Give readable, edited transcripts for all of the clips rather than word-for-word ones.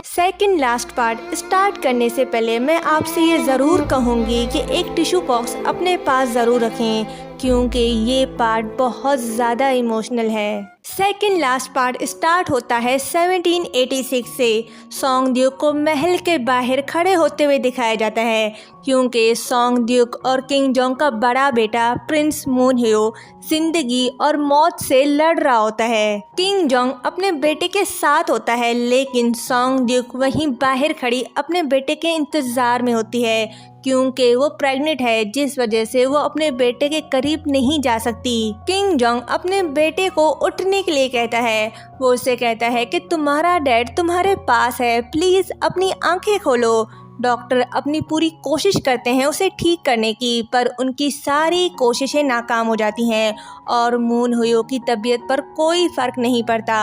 Second last part start करने से पहले मैं आपसे ये ज़रूर कहूँगी कि एक टिश्यू बॉक्स अपने पास ज़रूर रखें, क्योंकि ये पार्ट बहुत ज़्यादा इमोशनल है। सेकंड लास्ट पार्ट स्टार्ट होता है 1786 से। सॉन्ग ड्यूक को महल के बाहर खड़े होते हुए दिखाया जाता है, क्योंकि सॉन्ग ड्यूक और किंग जोंग का बड़ा बेटा प्रिंस मून ह्यो जिंदगी और मौत से लड़ रहा होता है। किंग जोंग अपने बेटे के साथ होता है, लेकिन सॉन्ग ड्यूक वहीं बाहर खड़ी अपने बेटे के इंतज़ार में होती है, क्योंकि वो प्रेग्नेंट है, जिस वजह से वो अपने बेटे के करीब नहीं जा सकती। किंग जोंग अपने बेटे को उठने के लिए कहता है। वो उससे कहता है कि तुम्हारा डैड तुम्हारे पास है, प्लीज़ अपनी आंखें खोलो। डॉक्टर अपनी पूरी कोशिश करते हैं उसे ठीक करने की, पर उनकी सारी कोशिशें नाकाम हो जाती हैं और मून ह्यो की तबीयत पर कोई फ़र्क नहीं पड़ता।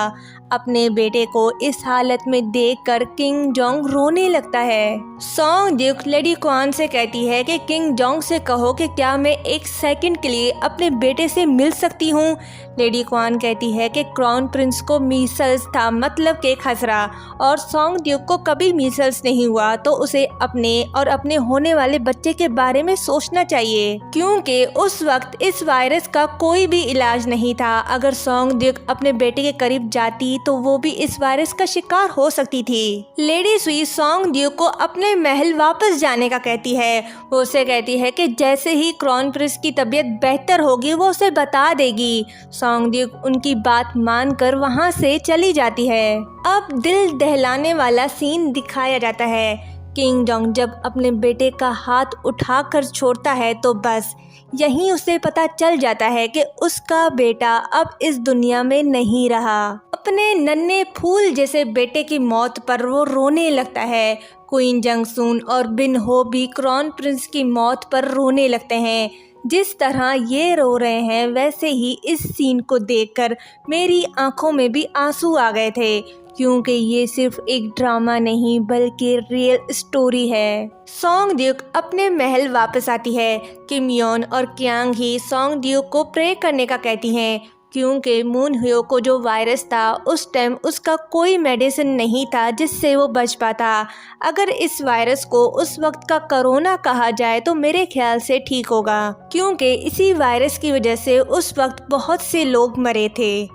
अपने बेटे को इस हालत में देखकर किंग जोंग रोने लगता है। सॉन्ग ड्यूक लेडी क्वान से कहती है कि किंग जोंग से कहो कि क्या मैं एक सेकंड के लिए अपने बेटे से मिल सकती हूँ। लेडी क्वान कहती है कि क्राउन प्रिंस को मीसल्स था, मतलब के खसरा, और सॉन्ग ड्यूक को कभी मीसल्स नहीं हुआ, तो उसे अपने और अपने होने वाले बच्चे के बारे में सोचना चाहिए, क्योंकि उस वक्त इस वायरस का कोई भी इलाज नहीं था। अगर सॉन्ग ड्यूक अपने बेटे के करीब जाती तो वो भी इस वायरस का शिकार हो सकती थी। लेडी सुई सॉन्ग ड्यूक को अपने महल वापस जाने का कहती है। वो उसे कहती है कि जैसे ही क्राउन प्रिंस की तबीयत बेहतर होगी वो उसे बता देगी। सॉन्ग ड्यूक उनकी बात मानकर वहाँ से चली जाती है। अब दिल दहलाने वाला सीन दिखाया जाता है। किंग जोंग जब अपने बेटे का हाथ उठाकर छोड़ता है तो बस यहीं उसे पता चल जाता है कि उसका बेटा अब इस दुनिया में नहीं रहा। अपने नन्हे फूल जैसे बेटे की मौत पर वो रोने लगता है। क्वीन जंगसून और बिन हो भी क्राउन प्रिंस की मौत पर रोने लगते हैं। जिस तरह ये रो रहे हैं वैसे ही इस सीन को देखकर मेरी आंखों में भी आंसू आ गए थे, क्योंकि ये सिर्फ एक ड्रामा नहीं बल्कि रियल स्टोरी है। सॉन्ग ड्यूक अपने महल वापस आती है। किम योन और क्यांग ही सॉन्ग ड्यूक को प्रे करने का कहती हैं, क्योंकि मून ह्यो को जो वायरस था उस टाइम उसका कोई मेडिसिन नहीं था जिससे वो बच पाता। अगर इस वायरस को उस वक्त का कोरोना कहा जाए तो मेरे ख्याल से ठीक होगा, क्योंकि इसी वायरस की वजह से उस वक्त बहुत से लोग मरे थे।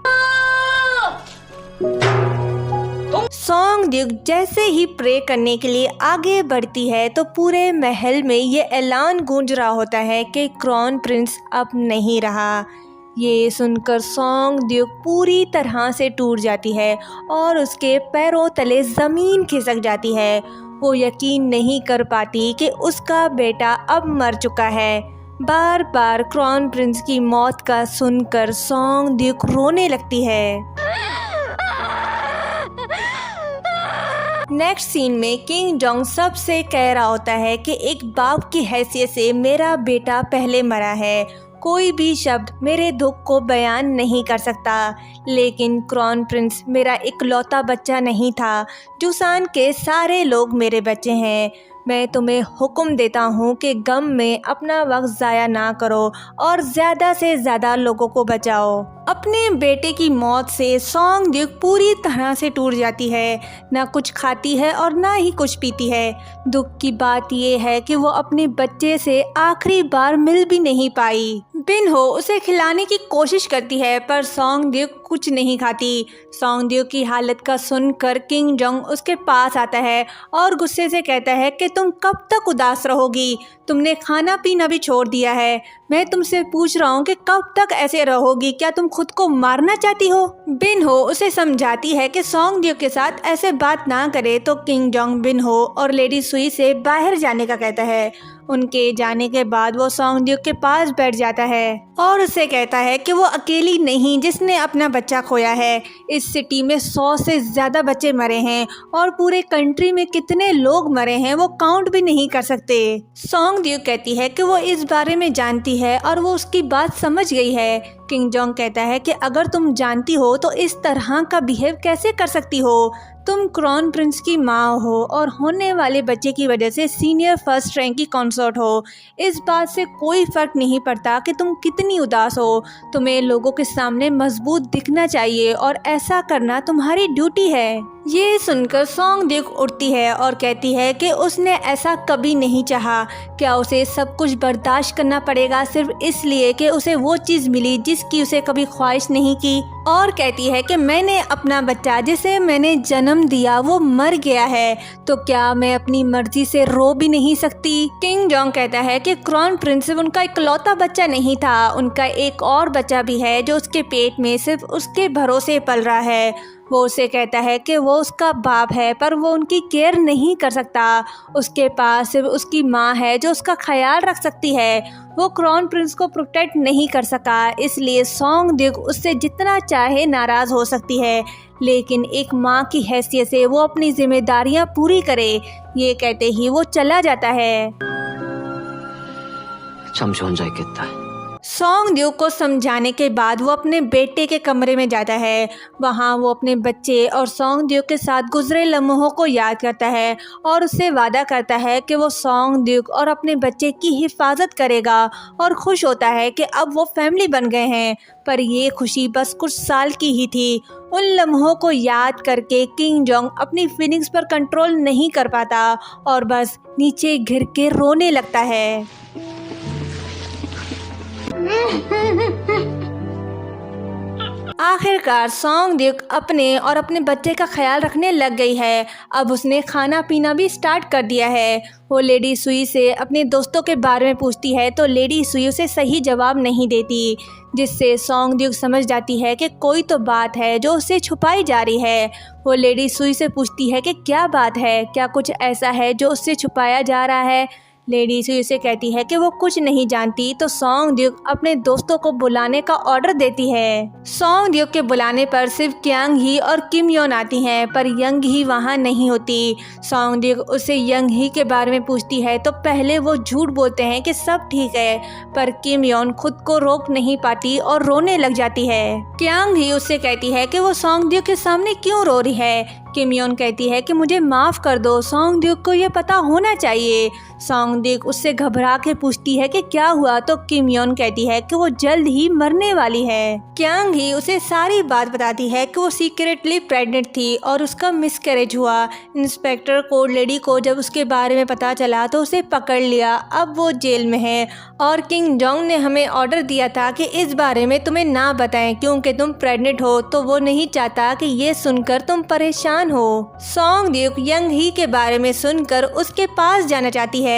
सॉन्ग ड्यूक जैसे ही प्रे करने के लिए आगे बढ़ती है तो पूरे महल में ये ऐलान गूंज रहा होता है कि क्राउन प्रिंस अब नहीं रहा। ये सुनकर सॉन्ग ड्यूक पूरी तरह से टूट जाती है और उसके पैरों तले ज़मीन खिसक जाती है। वो यकीन नहीं कर पाती कि उसका बेटा अब मर चुका है। बार बार क्राउन प्रिंस की मौत का सुनकर सॉन्ग ड्यूक रोने लगती है। नेक्स्ट सीन में किंग जोंग सबसे कह रहा होता है कि एक बाप की हैसियत से मेरा बेटा पहले मरा है, कोई भी शब्द मेरे दुख को बयान नहीं कर सकता। लेकिन क्राउन प्रिंस मेरा इकलौता बच्चा नहीं था। जुसान के सारे लोग मेरे बच्चे हैं। मैं तुम्हें हुक्म देता हूँ कि गम में अपना वक्त ज़ाया ना करो और ज़्यादा से ज़्यादा लोगों को बचाओ। अपने बेटे की मौत से सॉन्ग ड्यूक पूरी तरह से टूट जाती है। ना कुछ खाती है और ना ही कुछ पीती है। दुख की बात यह है कि वो अपने बच्चे से आखिरी बार मिल भी नहीं पाई। बिन हो उसे खिलाने की कोशिश करती है, पर सॉन्ग ड्यूक कुछ नहीं खाती। सॉन्ग ड्यूक की हालत का सुनकर किंग जोंग उसके पास आता है और गुस्से से कहता है कि तुम कब तक उदास रहोगी? तुमने खाना पीना भी छोड़ दिया है। मैं तुमसे पूछ रहा हूँ कि कब तक ऐसे रहोगी? क्या तुम खुद को मारना चाहती हो? बिन हो उसे समझाती है कि सॉन्ग ड्यूक के साथ ऐसे बात ना करे, तो किंग जोंग बिन हो और लेडी सुई से बाहर जाने का कहता है। उनके जाने के बाद वो सॉन्ग ड्यूक के पास बैठ जाता है और उसे कहता है कि वो अकेली नहीं जिसने अपना बच्चा खोया है। इस सिटी में 100 से ज़्यादा बच्चे मरे हैं और पूरे कंट्री में कितने लोग मरे हैं वो काउंट भी नहीं कर सकते। सॉन्ग ड्यूक कहती है कि वो इस बारे में जानती है और वो उसकी बात समझ गई है। किंग जोंग कहता है कि अगर तुम जानती हो तो इस तरह का बिहेव कैसे कर सकती हो। तुम क्राउन प्रिंस की माँ हो और होने वाले बच्चे की वजह से सीनियर फर्स्ट रैंक की कंसर्ट हो। इस बात से कोई फ़र्क नहीं पड़ता कि तुम कितनी उदास हो। तुम्हें लोगों के सामने मजबूत दिखना चाहिए और ऐसा करना तुम्हारी ड्यूटी है। ये सुनकर सोंगड्यूक उठती है और कहती है कि उसने ऐसा कभी नहीं चाहा। क्या उसे सब कुछ बर्दाश्त करना पड़ेगा सिर्फ इसलिए कि उसे वो चीज़ मिली जिसकी उसे कभी ख्वाहिश नहीं की। और कहती है कि मैंने अपना बच्चा जिसे मैंने जन्म दिया वो मर गया है, तो क्या मैं अपनी मर्जी से रो भी नहीं सकती। किंग जोंग कहता है कि क्राउन प्रिंस उनका इकलौता बच्चा नहीं था, उनका एक और बच्चा भी है जो उसके पेट में सिर्फ उसके भरोसे पल रहा है। वो उसे कहता है कि वो उसका बाप है पर वो उनकी केयर नहीं कर सकता। उसके पास सिर्फ उसकी माँ है जो उसका ख्याल रख सकती है। वो क्राउन प्रिंस को प्रोटेक्ट नहीं कर सका, इसलिए सोंगड्यूक उससे जितना चाहे नाराज़ हो सकती है, लेकिन एक माँ की हैसियत से वो अपनी जिम्मेदारियाँ पूरी करे। ये कहते ही वो चला जाता है। 잠시 혼자 있겠다. सोंगड्यूक को समझाने के बाद वो अपने बेटे के कमरे में जाता है। वहाँ वो अपने बच्चे और सोंगड्यूक के साथ गुजरे लम्हों को याद करता है और उससे वादा करता है कि वो सोंगड्यूक और अपने बच्चे की हिफाजत करेगा और खुश होता है कि अब वो फैमिली बन गए हैं। पर ये खुशी बस कुछ साल की ही थी। उन लम्हों को याद करके किंग जोंग अपनी फीलिंग्स पर कंट्रोल नहीं कर पाता और बस नीचे गिर के रोने लगता है। आखिरकार सोंगड्यूक अपने और अपने बच्चे का ख्याल रखने लग गई है। अब उसने खाना पीना भी स्टार्ट कर दिया है। वो लेडी सुई से अपने दोस्तों के बारे में पूछती है तो लेडी सुई उसे सही जवाब नहीं देती, जिससे सोंगड्यूक समझ जाती है कि कोई तो बात है जो उससे छुपाई जा रही है। वो लेडी सुई से पूछती है कि क्या बात है, क्या कुछ ऐसा है जो उससे छुपाया जा रहा है। लेडी सुई उसे कहती है कि वो कुछ नहीं जानती, तो सोंगड्यूक अपने दोस्तों को बुलाने का ऑर्डर देती है। सोंगड्यूक के बुलाने पर सिर्फ क्यांग ही और किम योन आती हैं, पर यंग ही वहाँ नहीं होती। सोंगड्यूक उसे यंग ही के बारे में पूछती है तो पहले वो झूठ बोलते हैं कि सब ठीक है, पर किम योन खुद को रोक नहीं पाती और रोने लग जाती है। क्यांग ही उससे कहती है कि वो सोंगड्यूक के सामने क्यों रो रही है। किम योन कहती है कि मुझे माफ़ कर दो, सोंगड्यूक को ये पता होना चाहिए। सोंगड्यूक उससे घबरा के पूछती है कि क्या हुआ, तो किम योन कहती है कि वो जल्द ही मरने वाली है। क्यांग ही उसे सारी बात बताती है कि वो सीक्रेटली प्रेग्नेंट थी और उसका मिसकैरेज हुआ। इंस्पेक्टर कोड लेडी को जब उसके बारे में पता चला तो उसे पकड़ लिया। अब वो जेल में है और किंग जोंग ने हमें ऑर्डर दिया था कि इस बारे में तुम्हें ना बताएं क्योंकि तुम प्रेग्नेंट हो, तो वो नहीं चाहता कि ये सुनकर तुम परेशान हो। सोंगड्यूक यंग ही के बारे में सुनकर उसके पास जाना चाहती है।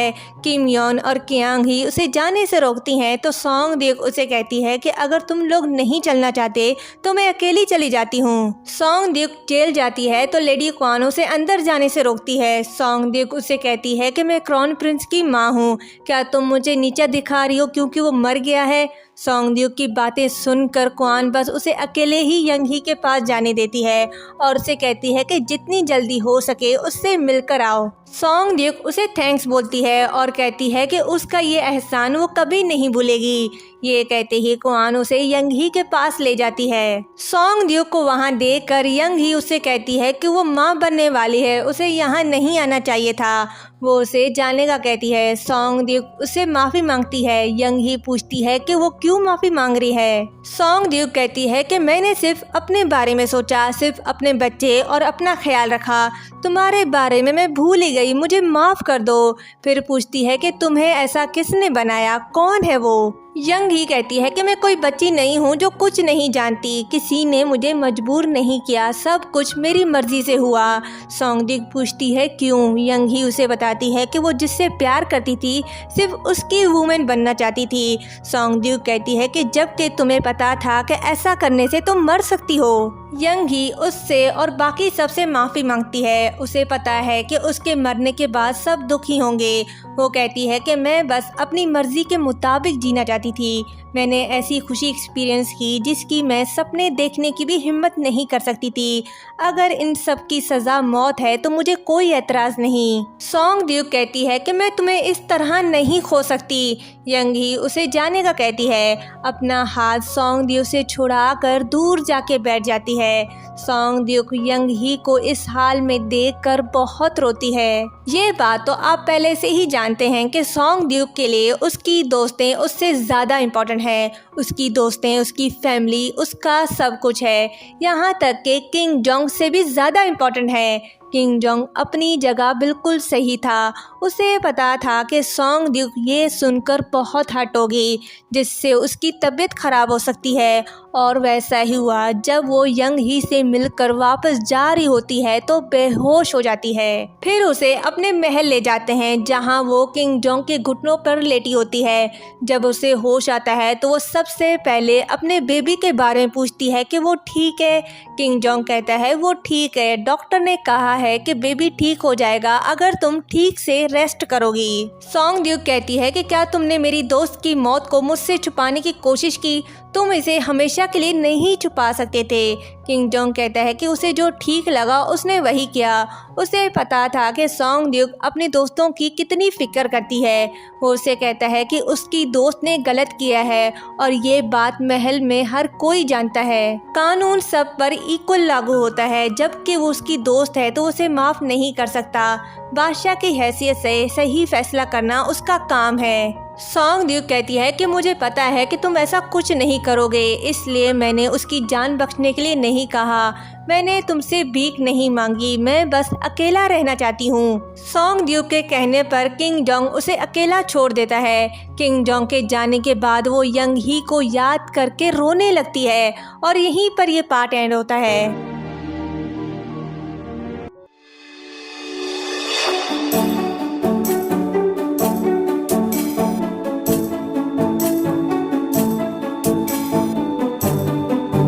किम योन और क्यांग ही उसे जाने से रोकती हैं, तो सोंगड्यूक उसे कहती है कि अगर तुम लोग नहीं चलना चाहते तो मैं अकेली चली जाती हूँ। सोंगड्यूक जेल जाती है तो लेडी क्वान उसे अंदर जाने से रोकती है। सोंगड्यूक उसे कहती है कि मैं क्राउन प्रिंस की माँ हूँ, क्या तुम मुझे नीचा दिखा रही हो क्योंकि वो मर गया है। सोंगड्यूक की बातें सुनकर क्वान बस उसे अकेले ही यंग ही के पास जाने देती है और उसे कहती है कि जितनी जल्दी हो सके उससे मिलकर आओ। सोंगड्यूक उसे थैंक्स बोलती है और कहती है कि उसका ये एहसान वो कभी नहीं भूलेगी। ये कहते ही क्वान उसे यंग ही के पास ले जाती है। सोंगड्यूक को वहाँ देखकर यंग ही उससे कहती है कि वो माँ बनने वाली है, उसे यहाँ नहीं आना चाहिए था। वो उसे जाने का कहती है। सोंगड्यूक उससे माफ़ी मांगती है। यंग ही पूछती है कि वो क्यों माफ़ी मांग रही है। सोंगड्यूक कहती है कि मैंने सिर्फ अपने बारे में सोचा, सिर्फ अपने बच्चे और अपना ख्याल रखा, तुम्हारे बारे में मैं भूल ही गई, मुझे माफ़ कर दो। फिर पूछती है कि तुम्हें ऐसा किसने बनाया, कौन है वो। यंग ही कहती है कि मैं कोई बच्ची नहीं हूँ जो कुछ नहीं जानती, किसी ने मुझे मजबूर नहीं किया, सब कुछ मेरी मर्जी से हुआ। सोंगड्यूक पूछती है क्यों। यंग ही उसे बताती है कि वो जिससे प्यार करती थी सिर्फ उसकी वुमेन बनना चाहती थी। सोंगड्यूक कहती है कि जबकि तुम्हें पता था कि ऐसा करने से तुम मर सकती हो। यंग ही उससे और बाकी सबसे माफ़ी मांगती है। उसे पता है कि उसके मरने के बाद सब दुखी होंगे। वो कहती है कि मैं बस अपनी मर्जी के मुताबिक जीना चाहती थी, मैंने ऐसी खुशी एक्सपीरियंस की जिसकी मैं सपने देखने की भी हिम्मत नहीं कर सकती थी। अगर इन सब की सज़ा मौत है तो मुझे कोई एतराज़ नहीं। सोंगड्यूक कहती है कि मैं तुम्हें इस तरह नहीं खो सकती। यंग ही उसे जाने का कहती है। अपना हाथ सोंगड्यूक से छुड़ाकर दूर जाके बैठ जाती है। सोंगड्यूक यंग ही को इस हाल में देखकर बहुत रोती है। ये बात तो आप पहले से ही जानते हैं कि सोंगड्यूक के लिए उसकी दोस्तें उससे ज़्यादा इम्पोर्टेंट है। उसकी दोस्तें, उसकी फैमिली, उसका सब कुछ है। यहाँ तक कि किंग जोंग से भी ज़्यादा इम्पोर्टेंट है। किंग जोंग अपनी जगह बिल्कुल सही था। उसे पता था कि सोंगड्यूक ये सुनकर बहुत हर्ट होगी, जिससे उसकी तबीयत खराब हो सकती है। और वैसा ही हुआ। जब वो यंग ही से मिलकर वापस जा रही होती है तो बेहोश हो जाती है। फिर उसे अपने महल ले जाते हैं, जहां वो किंग जोंग के घुटनों पर लेटी होती है। जब उसे होश आता है तो वो सबसे पहले अपने बेबी के बारे में पूछती है कि वो ठीक है। किंग जोंग कहता है वो ठीक है, डॉक्टर ने कहा है कि बेबी ठीक हो जाएगा अगर तुम ठीक से रेस्ट करोगी। सोंगड्यूक कहती है कि क्या तुमने मेरी दोस्त की मौत को मुझसे छुपाने की कोशिश की? तुम इसे हमेशा के लिए नहीं छुपा सकते थे। किंग जोंग कहता है कि उसे जो ठीक लगा उसने वही किया। उसे पता था कि सोंगड्यूक अपने दोस्तों की कितनी फिक्र करती है। वो उसे कहता है कि उसकी दोस्त ने गलत किया है और ये बात महल में हर कोई जानता है। कानून सब पर इक्वल लागू होता है, जबकि वो उसकी दोस्त है तो उसे माफ़ नहीं कर सकता। बादशाह की हैसियत से सही फैसला करना उसका काम है। सोंगड्यूक कहती है कि मुझे पता है कि तुम ऐसा कुछ नहीं करोगे, इसलिए मैंने उसकी जान बख्शने के लिए नहीं कहा। मैंने तुमसे भीख नहीं मांगी, मैं बस अकेला रहना चाहती हूँ। सोंगड्यूक के कहने पर किंग जोंग उसे अकेला छोड़ देता है। किंग जोंग के जाने के बाद वो यंग ही को याद करके रोने लगती है और यहीं पर ये पार्ट एंड होता है।